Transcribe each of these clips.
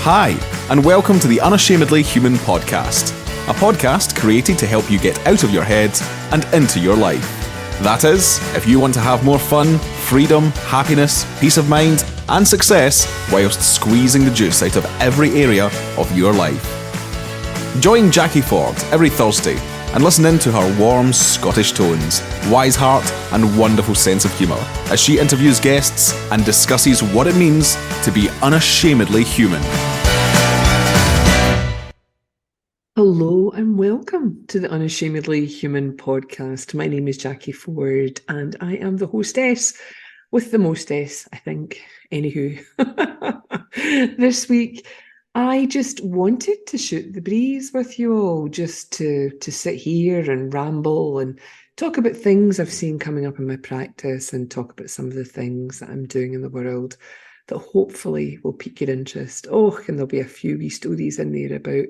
Hi, and welcome to the Unashamedly Human podcast, a podcast created to help you get out of your head and into your life. That is, if you want to have more fun, freedom, happiness, peace of mind, and success whilst squeezing the juice out of every area of your life. Join Jackie Ford every Thursday and listen in to her warm Scottish tones, wise heart, and wonderful sense of humour as she interviews guests and discusses what it means to be unashamedly human. Hello and welcome to the Unashamedly Human podcast. My name is Jackie Ford and I am the hostess with the mostess, I think. Anywho, this week I just wanted to shoot the breeze with you all, just to sit here and ramble and talk about things I've seen coming up in my practice and talk about some of the things that I'm doing in the world that hopefully will pique your interest. Oh, and there'll be a few wee stories in there about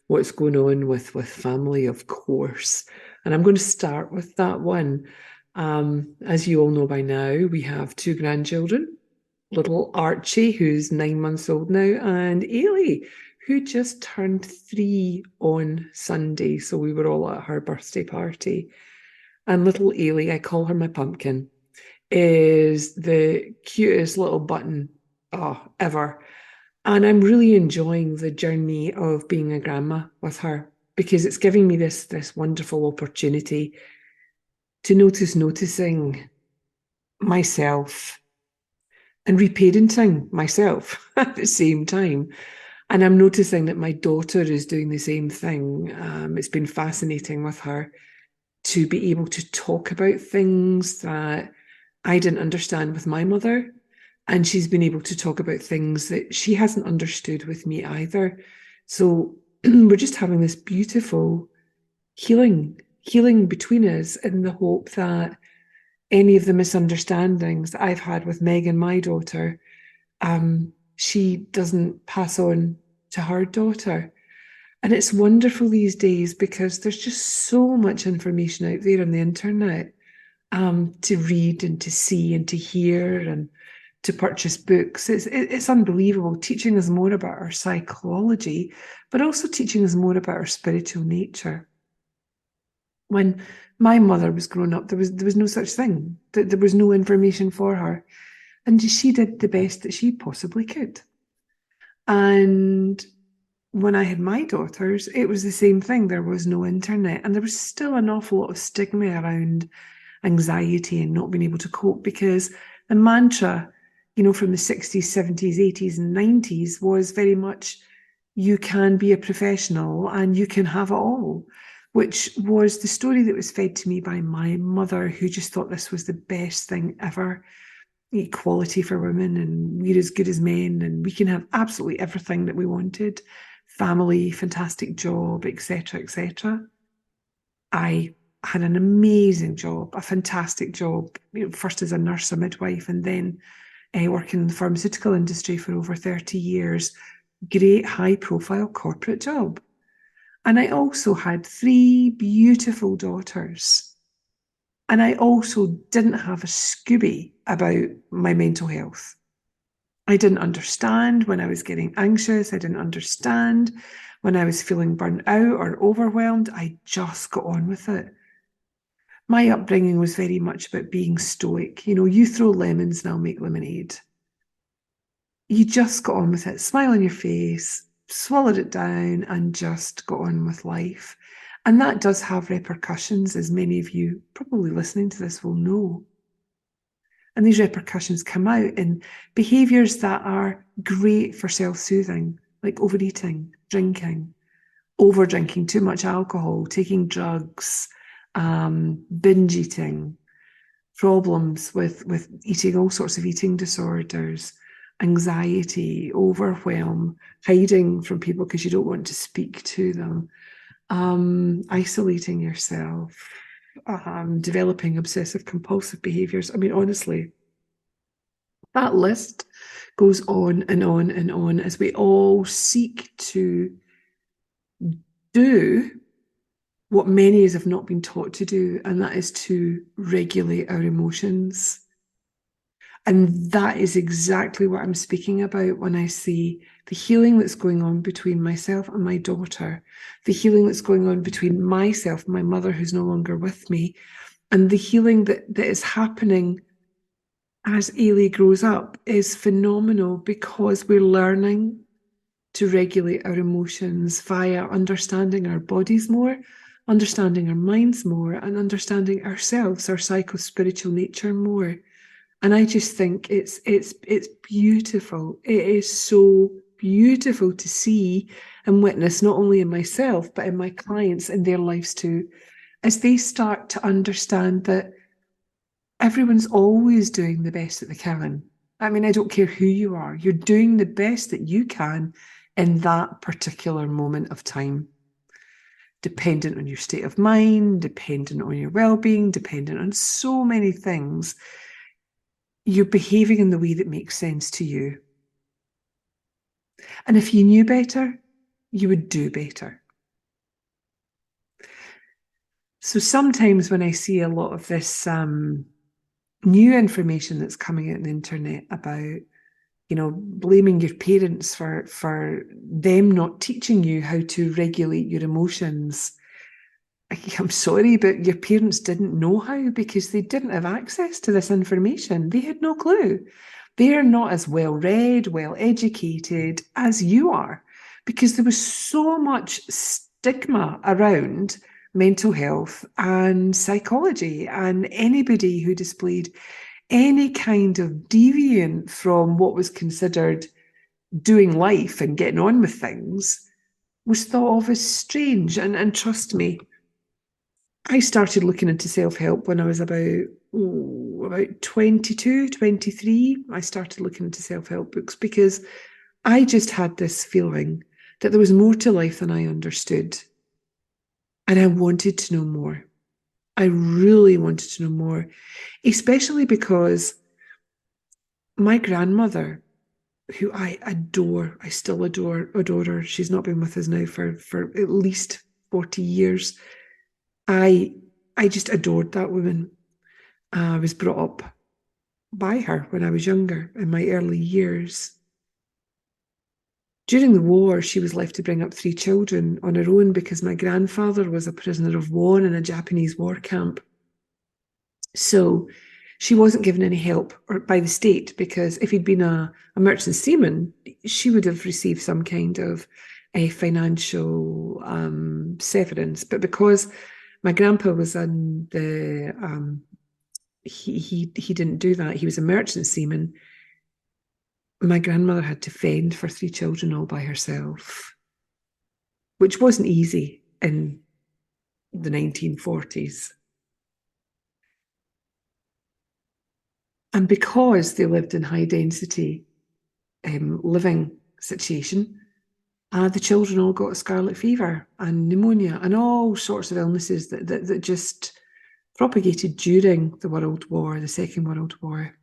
what's going on with family, of course. And I'm going to start with that one. As you all know by now, we have two grandchildren. Little Archie, who's 9 months old now, and Ailey, who just turned 3 on Sunday. So we were all at her birthday party. And little Ailey, I call her my pumpkin, is the cutest little button ever. And I'm really enjoying the journey of being a grandma with her because it's giving me this wonderful opportunity to noticing myself and reparenting myself at the same time. And I'm noticing that my daughter is doing the same thing. It's been fascinating with her to be able to talk about things that I didn't understand with my mother. And she's been able to talk about things that she hasn't understood with me either. So we're just having this beautiful healing between us in the hope that any of the misunderstandings that I've had with Megan, my daughter, she doesn't pass on to her daughter. And it's wonderful these days because there's just so much information out there on the internet to read and to see and to hear and to purchase books. It's unbelievable, teaching us more about our psychology, but also teaching us more about our spiritual nature. When my mother was growing up, there was no such thing. There was no information for her. And she did the best that she possibly could. And when I had my daughters, it was the same thing. There was no internet. And there was still an awful lot of stigma around anxiety and not being able to cope because the mantra, from the 60s, 70s, 80s, and 90s was very much, you can be a professional and you can have it all, which was the story that was fed to me by my mother, who just thought this was the best thing ever. Equality for women, and we're as good as men, and we can have absolutely everything that we wanted. Family, fantastic job, etc., etc. I had an amazing job, a fantastic job, first as a nurse, a midwife, and then working in the pharmaceutical industry for over 30 years. Great high-profile corporate job. And I also had 3 beautiful daughters. And I also didn't have a Scooby about my mental health. I didn't understand when I was getting anxious. I didn't understand when I was feeling burnt out or overwhelmed. I just got on with it. My upbringing was very much about being stoic. You throw lemons and I'll make lemonade. You just got on with it, smile on your face, swallowed it down and just got on with life. And that does have repercussions, as many of you probably listening to this will know. And these repercussions come out in behaviours that are great for self-soothing, like overeating, drinking, over-drinking, too much alcohol, taking drugs, binge eating, problems with eating, all sorts of eating disorders, anxiety, overwhelm, hiding from people because you don't want to speak to them, isolating yourself, developing obsessive compulsive behaviors. I mean, honestly, that list goes on and on and on as we all seek to do what many of us have not been taught to do, and that is to regulate our emotions. And that is exactly what I'm speaking about when I see the healing that's going on between myself and my daughter, the healing that's going on between myself and my mother who's no longer with me, and the healing that is happening as Ailey grows up is phenomenal because we're learning to regulate our emotions via understanding our bodies more, understanding our minds more, and understanding ourselves, our psycho-spiritual nature more. And I just think it's beautiful. It is so beautiful to see and witness, not only in myself, but in my clients in their lives too, as they start to understand that everyone's always doing the best that they can. I mean, I don't care who you are, you're doing the best that you can in that particular moment of time, dependent on your state of mind, dependent on your well-being, dependent on so many things. You're behaving in the way that makes sense to you. And if you knew better, you would do better. So sometimes when I see a lot of this new information that's coming out on the internet about, blaming your parents for them not teaching you how to regulate your emotions, I'm sorry, but your parents didn't know how because they didn't have access to this information. They had no clue. They're not as well read, well educated as you are because there was so much stigma around mental health and psychology, and anybody who displayed any kind of deviant from what was considered doing life and getting on with things was thought of as strange. And trust me, I started looking into self-help when I was about 22, 23. I started looking into self-help books because I just had this feeling that there was more to life than I understood. And I wanted to know more. I really wanted to know more, especially because my grandmother, who I adore, I still adore her. She's not been with us now for at least 40 years. I just adored that woman. I was brought up by her when I was younger, in my early years. During the war, she was left to bring up 3 children on her own because my grandfather was a prisoner of war in a Japanese war camp. So she wasn't given any help by the state because if he'd been a merchant seaman, she would have received some kind of a financial severance. But because my grandpa was in the he didn't do that. He was a merchant seaman. My grandmother had to fend for 3 children all by herself, which wasn't easy in the 1940s. And because they lived in high density living situation, the children all got scarlet fever and pneumonia and all sorts of illnesses that just propagated during the World War, the Second World War.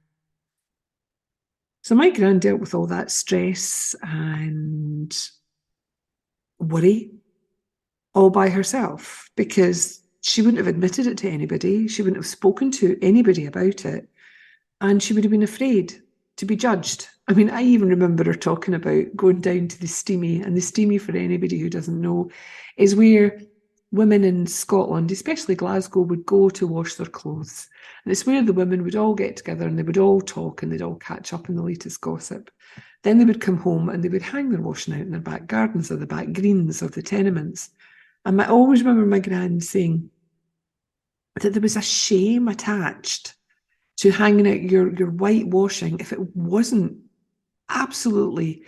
So my gran dealt with all that stress and worry all by herself because she wouldn't have admitted it to anybody. She wouldn't have spoken to anybody about it. And she would have been afraid to be judged. I mean, I even remember her talking about going down to the steamy, and the steamy, for anybody who doesn't know, is where women in Scotland, especially Glasgow, would go to wash their clothes. And it's where the women would all get together and they would all talk and they'd all catch up in the latest gossip. Then they would come home and they would hang their washing out in their back gardens or the back greens of the tenements. And I always remember my gran saying that there was a shame attached to hanging out your whitewashing if it wasn't absolutely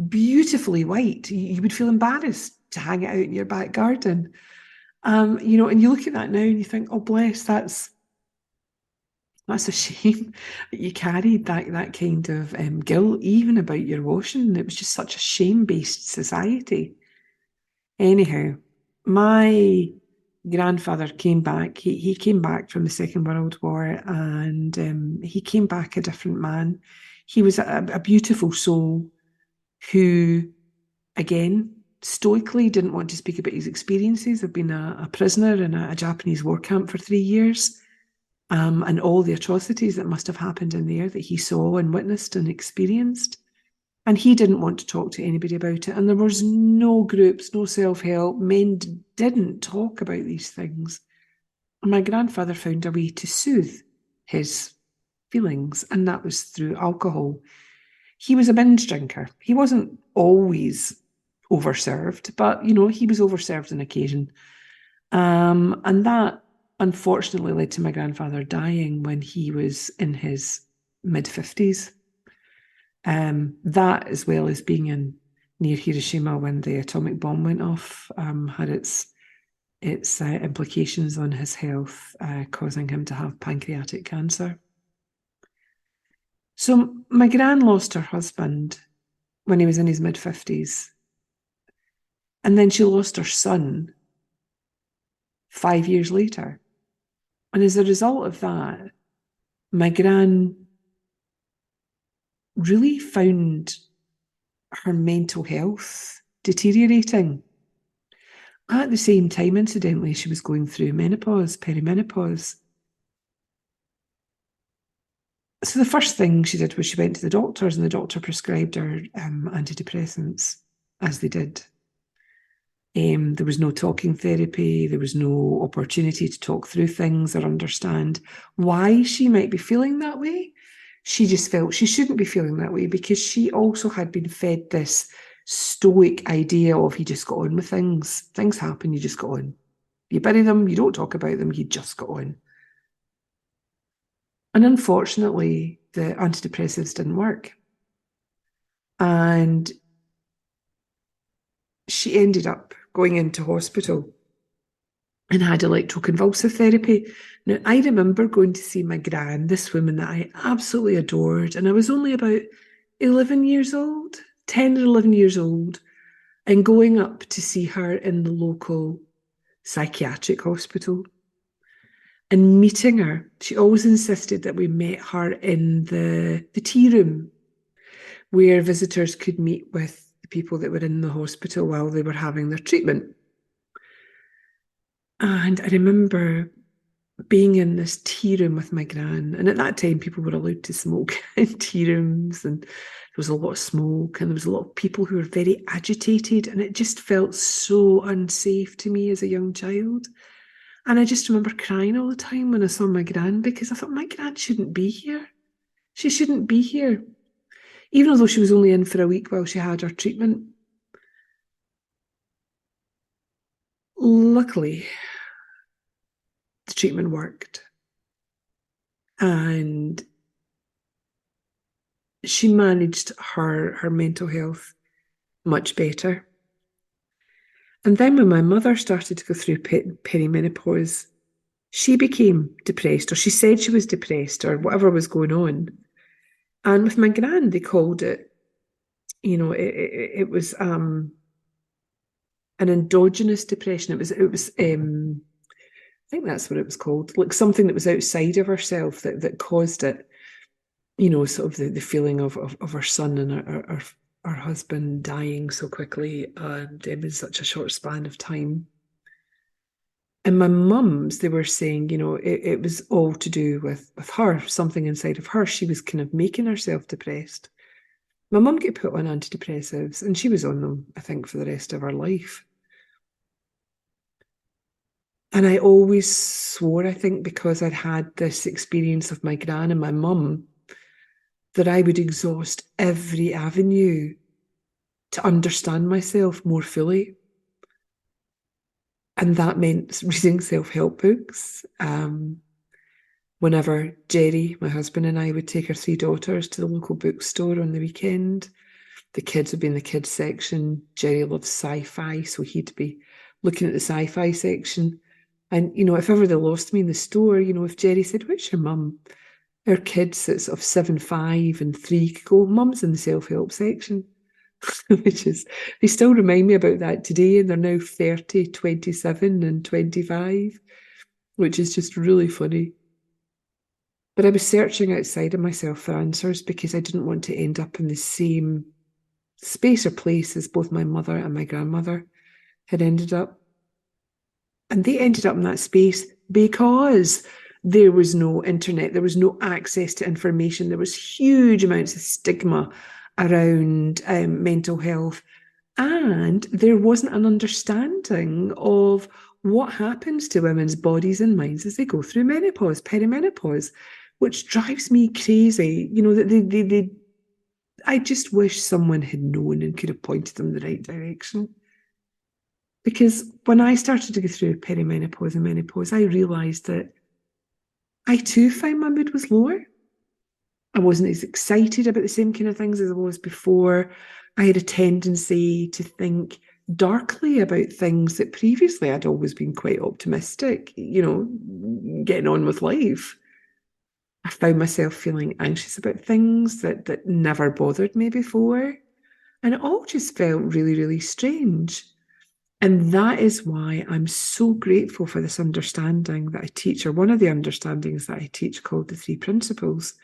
beautifully white. You would feel embarrassed to hang it out in your back garden. And you look at that now and you think, oh, bless, that's a shame that you carried that kind of guilt even about your washing. It was just such a shame-based society. Anyhow, my grandfather came back. He came back from the Second World War, and he came back a different man. He was a beautiful soul who, again, stoically didn't want to speak about his experiences of being a prisoner in a Japanese war camp for 3 years. and all the atrocities that must have happened in there that he saw and witnessed and experienced. And he didn't want to talk to anybody about it. And there was no groups, no self-help. Men didn't talk about these things. And my grandfather found a way to soothe his feelings, and that was through alcohol. He was a binge drinker. He wasn't always overserved, but, he was overserved on occasion. And that unfortunately led to my grandfather dying when he was in his mid-50s. That, as well as being near Hiroshima when the atomic bomb went off, had its implications on his health, causing him to have pancreatic cancer. So my gran lost her husband when he was in his mid-50s. And then she lost her son 5 years later. And as a result of that, my gran really found her mental health deteriorating. At the same time, incidentally, she was going through menopause, perimenopause. So the first thing she did was she went to the doctors, and the doctor prescribed her antidepressants, as they did. There was no talking therapy. There was no opportunity to talk through things or understand why she might be feeling that way. She just felt she shouldn't be feeling that way because she also had been fed this stoic idea of you just got on with things. Things happen, you just got on. You bury them, you don't talk about them, you just got on. And unfortunately, the antidepressants didn't work. And she ended up going into hospital and had electroconvulsive therapy. Now, I remember going to see my gran, this woman that I absolutely adored, and I was only about 11 years old, 10 or 11 years old, and going up to see her in the local psychiatric hospital and meeting her. She always insisted that we met her in the tea room where visitors could meet with the people that were in the hospital while they were having their treatment. And I remember being in this tea room with my gran, and at that time people were allowed to smoke in tea rooms, and there was a lot of smoke, and there was a lot of people who were very agitated, and it just felt so unsafe to me as a young child. And I just remember crying all the time when I saw my gran, because I thought my gran shouldn't be here. She shouldn't be here. Even though she was only in for a week while she had her treatment. Luckily, the treatment worked. And she managed her mental health much better. And then when my mother started to go through perimenopause, she became depressed, or she said she was depressed, or whatever was going on. And with my gran, they called it, it was an endogenous depression. It was I think that's what it was called, like something that was outside of herself that caused it. Sort of the feeling of her son and her husband dying so quickly and in such a short span of time. And my mum's, they were saying, it was all to do with her, something inside of her. She was kind of making herself depressed. My mum got put on antidepressives, and she was on them, I think, for the rest of her life. And I always swore, I think, because I'd had this experience of my gran and my mum, that I would exhaust every avenue to understand myself more fully. And that meant reading self-help books. Whenever Jerry, my husband, and I would take our three daughters to the local bookstore on the weekend, the kids would be in the kids section. Jerry loves sci-fi, so he'd be looking at the sci-fi section. And, if ever they lost me in the store, if Jerry said, "What's your mum?" Our kids that's of 7, 5 and 3 could go, "Mum's in the self-help section." Which is, they still remind me about that today, and they're now 30, 27 and 25, which is just really funny. But I was searching outside of myself for answers because I didn't want to end up in the same space or place as both my mother and my grandmother had ended up. And they ended up in that space because There was no internet. There was no access to information. There was huge amounts of stigma around mental health. And there wasn't an understanding of what happens to women's bodies and minds as they go through menopause, perimenopause, which drives me crazy. That I just wish someone had known and could have pointed them in the right direction. Because when I started to go through perimenopause and menopause, I realised that I too found my mood was lower. I wasn't as excited about the same kind of things as I was before. I had a tendency to think darkly about things that previously I'd always been quite optimistic, getting on with life. I found myself feeling anxious about things that never bothered me before. And it all just felt really, really strange. And that is why I'm so grateful for this understanding that I teach, or one of the understandings that I teach, called the three principles.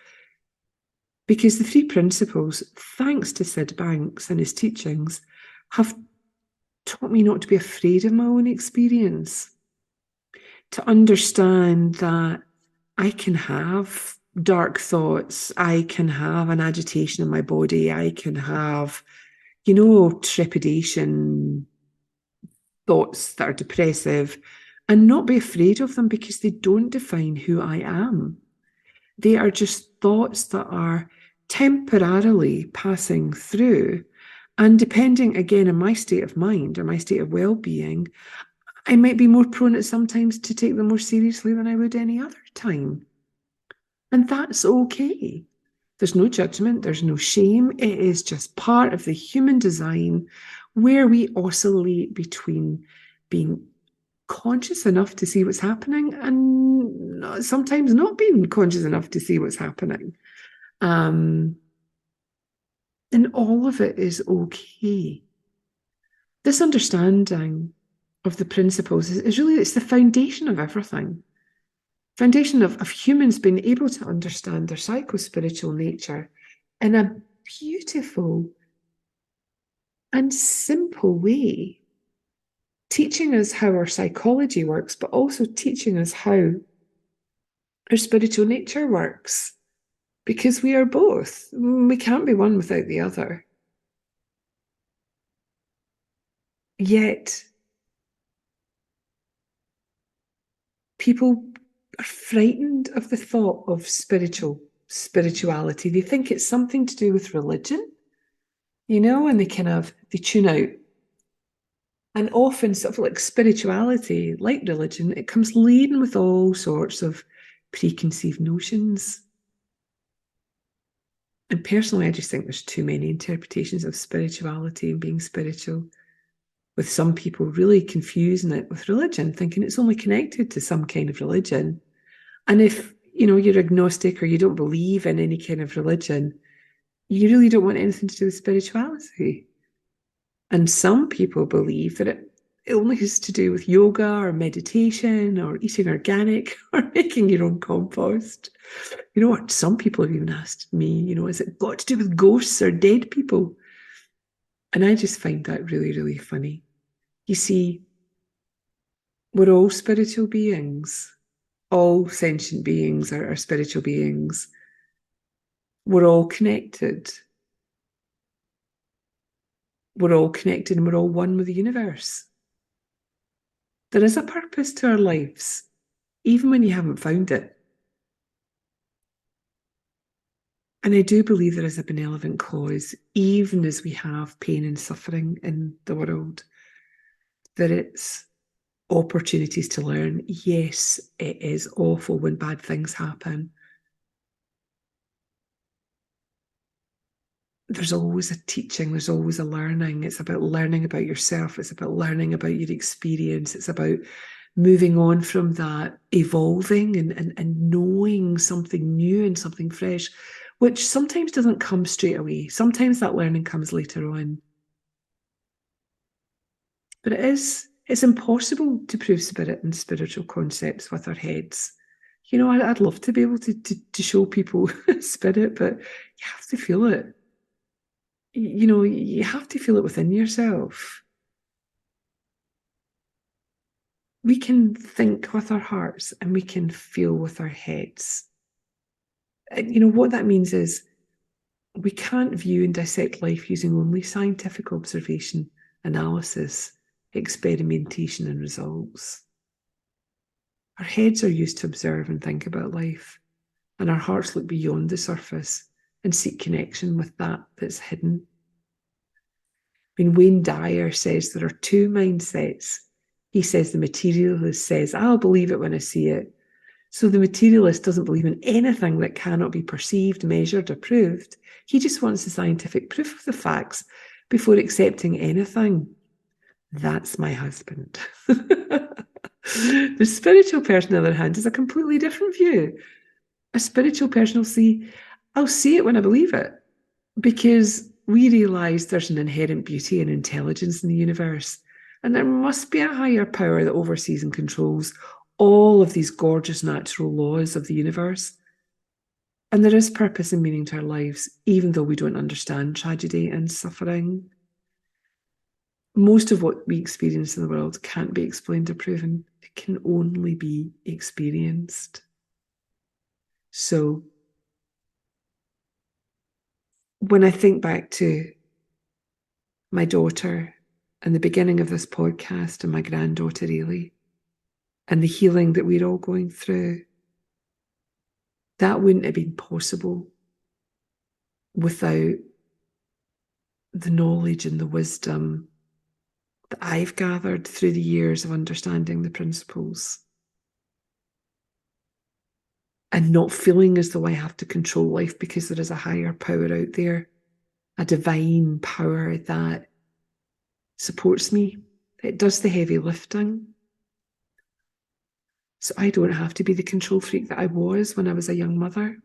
Because the three principles, thanks to Sid Banks and his teachings, have taught me not to be afraid of my own experience, to understand that I can have dark thoughts, I can have an agitation in my body, I can have, trepidation, thoughts that are depressive, and not be afraid of them because they don't define who I am. They are just thoughts that are temporarily passing through. And depending, again, on my state of mind or my state of well-being, I might be more prone at sometimes to take them more seriously than I would any other time. And that's okay. There's no judgment, there's no shame. It is just part of the human design where we oscillate between being conscious enough to see what's happening and sometimes not being conscious enough to see what's happening. And all of it is okay. This understanding of the principles is really, it's the foundation of everything. Foundation of humans being able to understand their psycho-spiritual nature in a beautiful and simple way, teaching us how our psychology works, but also teaching us how our spiritual nature works. Because we are both. We can't be one without the other. Yet, people are frightened of the thought of spirituality. They think it's something to do with religion, and they tune out. And often, sort of like spirituality, like religion, it comes laden with all sorts of preconceived notions. And personally, I just think there's too many interpretations of spirituality and being spiritual, with some people really confusing it with religion, thinking it's only connected to some kind of religion. And if, you're agnostic or you don't believe in any kind of religion, you really don't want anything to do with spirituality. And some people believe that it only has to do with yoga or meditation or eating organic or making your own compost. What some people have even asked me, is it got to do with ghosts or dead people? And I just find that really, really funny. You see, we're all spiritual beings. All sentient beings are spiritual beings. We're all connected. We're all connected and we're all one with the universe. There is a purpose to our lives, even when you haven't found it. And I do believe there is a benevolent cause, even as we have pain and suffering in the world, that it's opportunities to learn. Yes, it is awful when bad things happen. There's always a teaching, there's always a learning. It's about learning about yourself. It's about learning about your experience. It's about moving on from that, evolving and knowing something new and something fresh, which sometimes doesn't come straight away. Sometimes that learning comes later on. But it's impossible to prove spirit and spiritual concepts with our heads. I'd love to be able to show people spirit, but you have to feel it. You have to feel it within yourself. We can think with our hearts and we can feel with our heads. And what that means is we can't view and dissect life using only scientific observation, analysis, experimentation, and results. Our heads are used to observe and think about life, and our hearts look beyond the surface and seek connection with that that's hidden. Wayne Dyer says there are two mindsets. He says the materialist says, I'll believe it when I see it. So the materialist doesn't believe in anything that cannot be perceived, measured, or proved. He just wants the scientific proof of the facts before accepting anything. That's my husband. The spiritual person, on the other hand, is a completely different view. A spiritual person will see, I'll see it when I believe it, because we realise there's an inherent beauty and intelligence in the universe, and there must be a higher power that oversees and controls all of these gorgeous natural laws of the universe. And there is purpose and meaning to our lives, even though we don't understand tragedy and suffering. Most of what we experience in the world can't be explained or proven. It can only be experienced. So, when I think back to my daughter and the beginning of this podcast and my granddaughter, Ailey, and the healing that we're all going through, that wouldn't have been possible without the knowledge and the wisdom that I've gathered through the years of understanding the principles and not feeling as though I have to control life because there is a higher power out there, a divine power that supports me. It does the heavy lifting. So I don't have to be the control freak that I was when I was a young mother.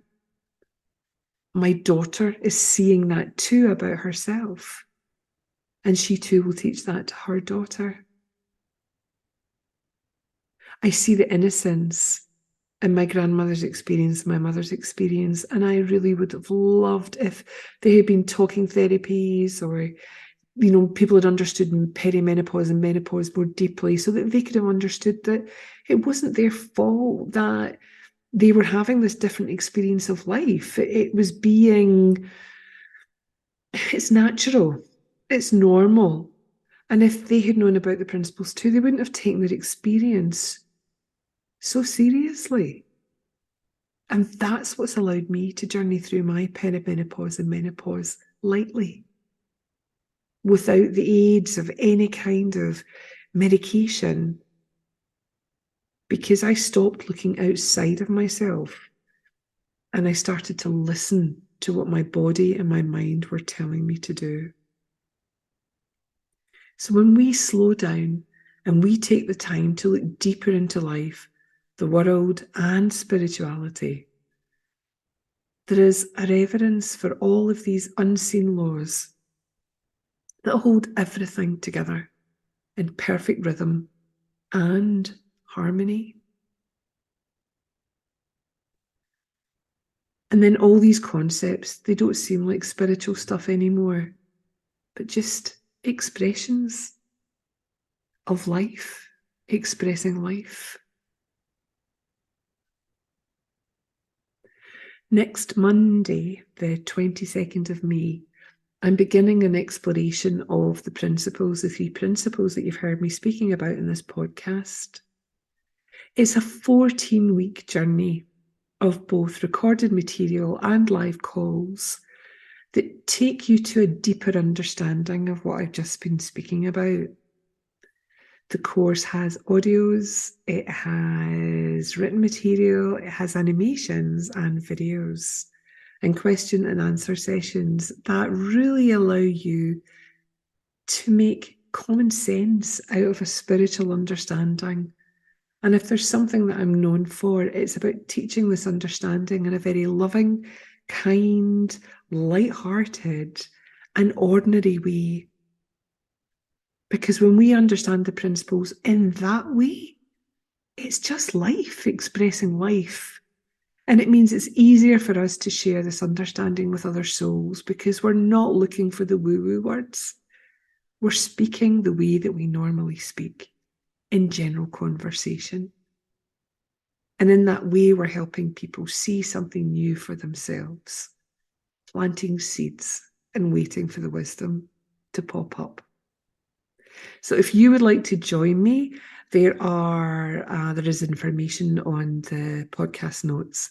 My daughter is seeing that too about herself. And she too will teach that to her daughter. I see the innocence in my grandmother's experience, my mother's experience, and I really would have loved if they had been talking therapies or, people had understood perimenopause and menopause more deeply so that they could have understood that it wasn't their fault that they were having this different experience of life. It was it's natural, it's normal. And if they had known about the principles too, they wouldn't have taken their experience so seriously. And that's what's allowed me to journey through my perimenopause and menopause lightly, without the aids of any kind of medication, because I stopped looking outside of myself and I started to listen to what my body and my mind were telling me to do. So when we slow down and we take the time to look deeper into life, the world, and spirituality, there is a reverence for all of these unseen laws that hold everything together in perfect rhythm and harmony. And then all these concepts, they don't seem like spiritual stuff anymore, but just expressions of life, expressing life. Next Monday, the 22nd of May, I'm beginning an exploration of the principles, the 3 principles that you've heard me speaking about in this podcast. It's a 14-week journey of both recorded material and live calls that take you to a deeper understanding of what I've just been speaking about. The course has audios, it has written material, it has animations and videos and question and answer sessions that really allow you to make common sense out of a spiritual understanding. And if there's something that I'm known for, it's about teaching this understanding in a very loving, kind, light-hearted, and ordinary way. Because when we understand the principles in that way, it's just life, expressing life. And it means it's easier for us to share this understanding with other souls because we're not looking for the woo-woo words. We're speaking the way that we normally speak in general conversation. And in that way, we're helping people see something new for themselves, planting seeds and waiting for the wisdom to pop up. So if you would like to join me, there is information on the podcast notes,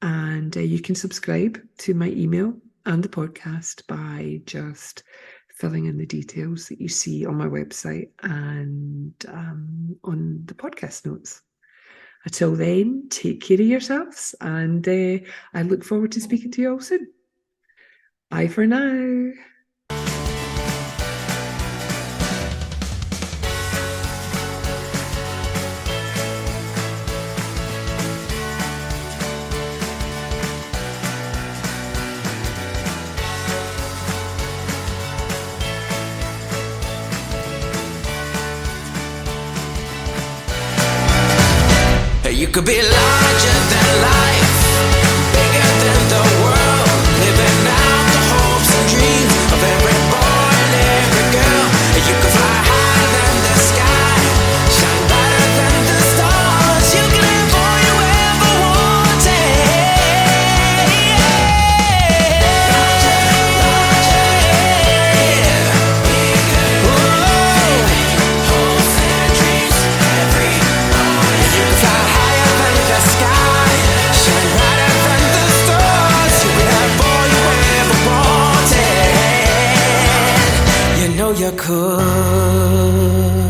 and you can subscribe to my email and the podcast by just filling in the details that you see on my website and on the podcast notes. Until then, take care of yourselves, and I look forward to speaking to you all soon. Bye for now. You could be larger than life, bigger than the world, living out the hopes and dreams of every boy and every girl. You could fly higher than the sky, shine brighter than the stars. You can have all you ever wanted. Hopes and dreams, every boy. You can fly higher than the sky, shine brighter than the stars. You can have all you ever wanted. You know you could.